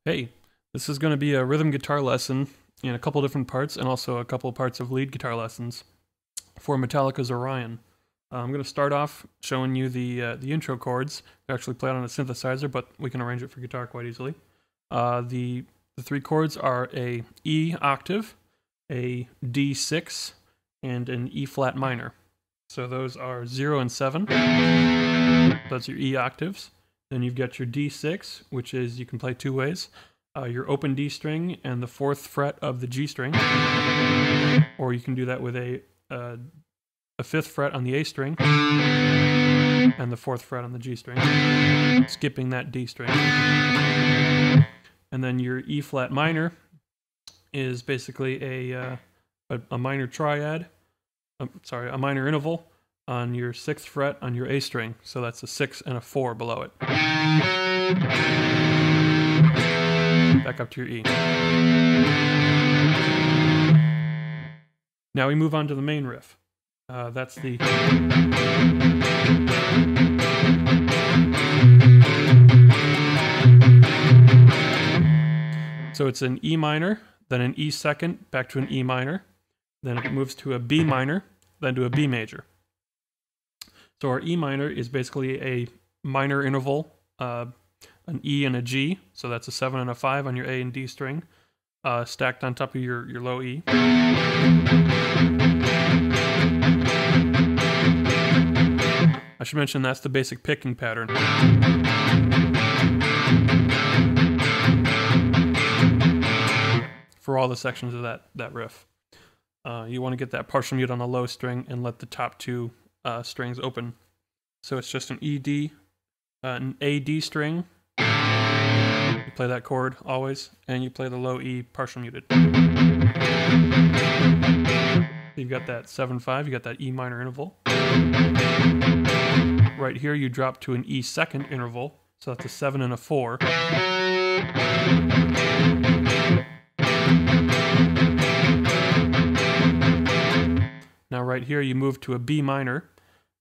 Hey, this is going to be a rhythm guitar lesson in a couple different parts and also a couple parts of lead guitar lessons for Metallica's Orion. I'm going to start off showing you the intro chords. They're actually played on a synthesizer, but we can arrange it for guitar quite easily. The three chords are a E octave, a D6, and an E flat minor. So those are 0 and 7. That's your E octaves. Then you've got your D6, which is, you can play two ways. Your open D string and the 4th fret of the G string. Or you can do that with a 5th fret on the A string and the 4th fret on the G string, skipping that D string. And then your E flat minor is basically a minor triad, a minor interval on your 6th fret on your A string. So that's a 6 and a 4 below it. Back up to your E. Now we move on to the main riff. That's the... So it's an E minor, then an E second, back to an E minor, then it moves to a B minor, then to a B major. So our E minor is basically a minor interval, an E and a G, so that's a 7 and a 5 on your A and D string, stacked on top of your low E. I should mention that's the basic picking pattern. For all the sections of that riff. You want to get that partial mute on the low string and let the top two strings open. So it's just an ED, an AD string. You play that chord always, and you play the low E partial muted. So you've got that 7/5, you got that E minor interval. Right here you drop to an E second interval, so that's a 7 and a 4. Now right here you move to a B minor,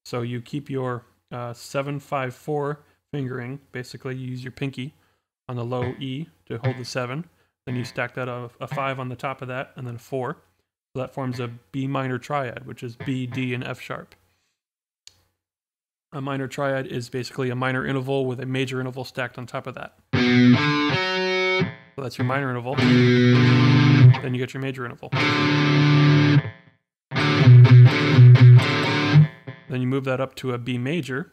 so you keep your 7/5/4 fingering. Basically you use your pinky on the low E to hold the 7, then you stack that a 5 on the top of that, and then a 4. So that forms a B minor triad, which is B, D, and F sharp. A minor triad is basically a minor interval with a major interval stacked on top of that. So that's your minor interval. Then you get your major interval. Then you move that up to a B major,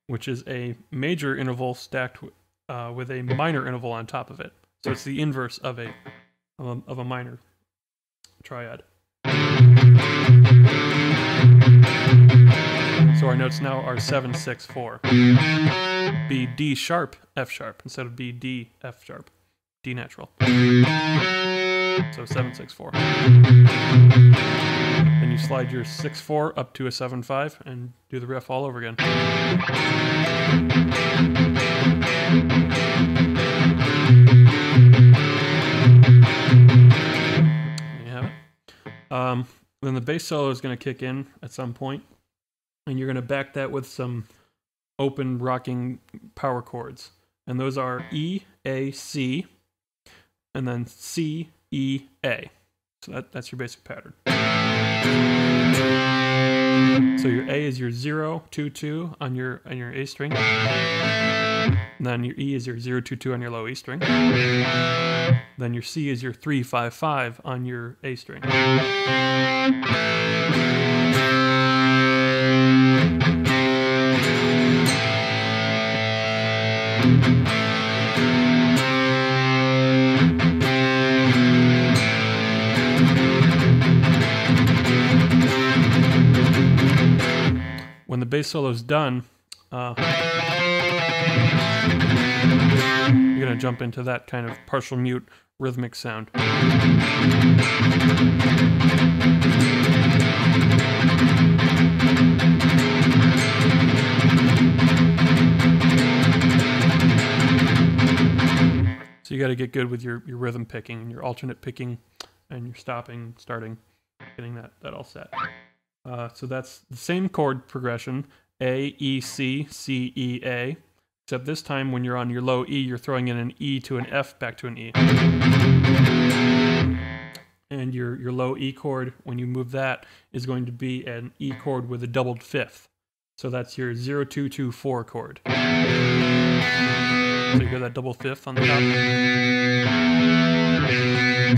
which is a major interval stacked with a minor interval on top of it. So it's the inverse of a minor triad. So our notes now are 7, 6, 4. B, D sharp, F sharp instead of B, D, F sharp. D natural. So 7, 6, 4. Then you slide your 6, 4 up to a 7, 5 and do the riff all over again. There you have it. Then the bass solo is going to kick in at some point, and you're going to back that with some open rocking power chords. And those are E, A, C, and then C, E, A. So that's your basic pattern. So your A is your 0, 2, 2 on your A string. And then your E is your 0, 2, 2 on your low E string. Then your C is your 3, 5, 5 on your A string. When the bass solo is done, you're going to jump into that kind of partial mute rhythmic sound. So you got to get good with your rhythm picking and your alternate picking and your stopping, starting, getting that all set. So that's the same chord progression, A, E, C, C, E, A. Except this time when you're on your low E, you're throwing in an E to an F back to an E. And your low E chord, when you move that, is going to be an E chord with a doubled fifth. So that's your 0, 2, 2, 4 chord. So you hear that double fifth on the top.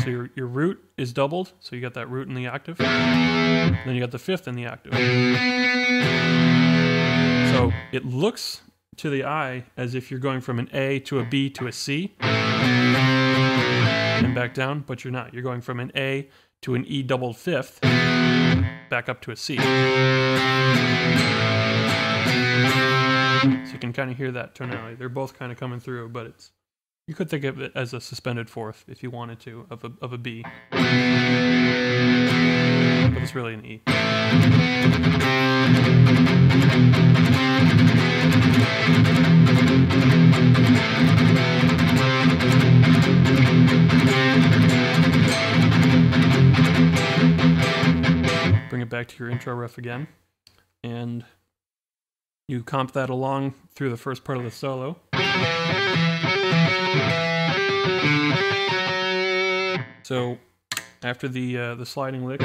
So your root is doubled, so you got that root in the octave. Then you got the fifth in the octave. So it looks to the eye as if you're going from an A to a B to a C and back down, but you're not. You're going from an A to an E doubled fifth back up to a C. So you can kind of hear that tonality. They're both kind of coming through, but it's, you could think of it as a suspended fourth if you wanted to, of a B. But it's really an E. Bring it back to your intro riff again, and you comp that along through the first part of the solo. So after the sliding lick,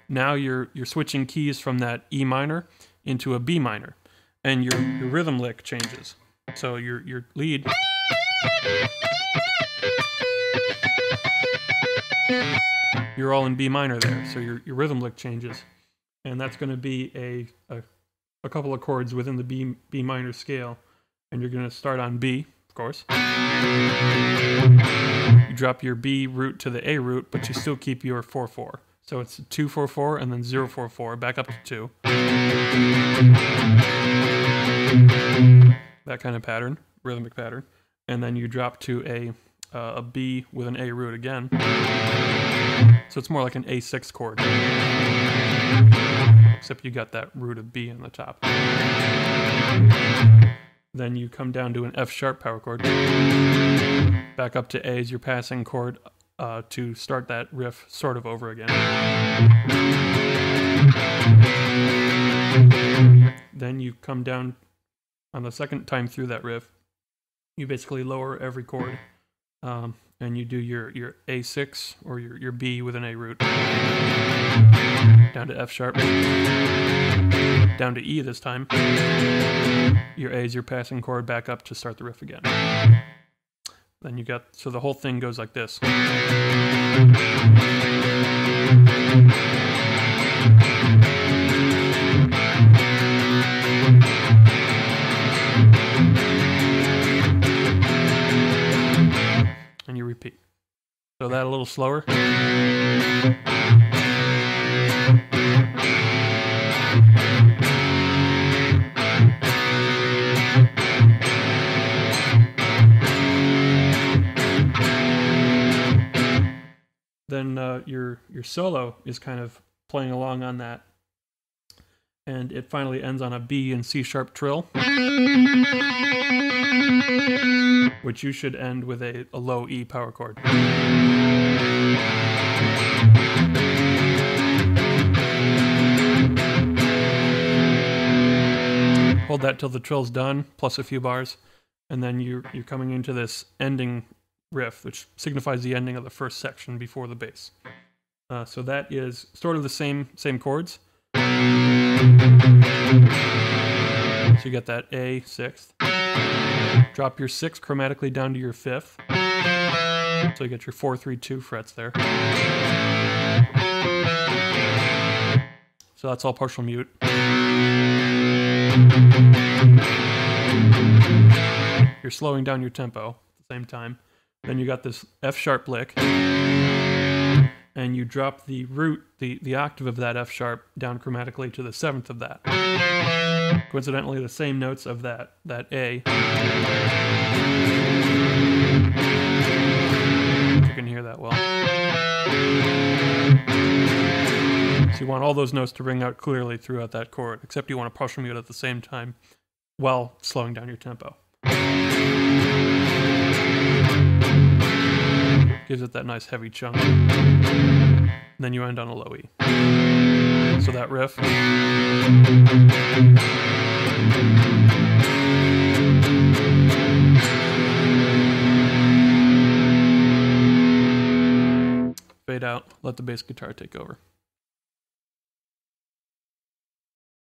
now you're switching keys from that E minor into a B minor, and your rhythm lick changes. So your lead you're all in B minor there, so your rhythm lick changes, and that's going to be a couple of chords within the B minor scale, and you're going to start on B, of course. You drop your B root to the A root, but you still keep your 4/4. So it's 2/4/4 and then 0/4/4 back up to 2. That kind of pattern, rhythmic pattern, and then you drop to a B with an A root again. So it's more like an A6 chord, except you got that root of B in the top. Then you come down to an F sharp power chord, back up to A as your passing chord to start that riff sort of over again. Then you come down on the second time through that riff, you basically lower every chord, and you do your A6 or your B with an A root, down to F sharp, down to E this time. Your A is your passing chord back up to start the riff again. Then you got, so the whole thing goes like this. And you repeat. So that a little slower. Then your solo is kind of playing along on that, and it finally ends on a B and C sharp trill, which you should end with a low E power chord. Hold that till the trill's done, plus a few bars, and then you're coming into this ending riff, which signifies the ending of the first section before the bass. So that is sort of the same chords. So you got that A sixth. Drop your sixth chromatically down to your fifth. So you get your 4, 3, 2 frets there. So that's all partial mute. You're slowing down your tempo at the same time. Then you got this F sharp lick, and you drop the root, the octave of that F sharp down chromatically to the seventh of that. Coincidentally, the same notes of that A. If you can hear that well. So you want all those notes to ring out clearly throughout that chord, except you want to partial mute at the same time while slowing down your tempo. gives it that nice heavy chunk. And then you end on a low E. So that riff. Fade out, let the bass guitar take over.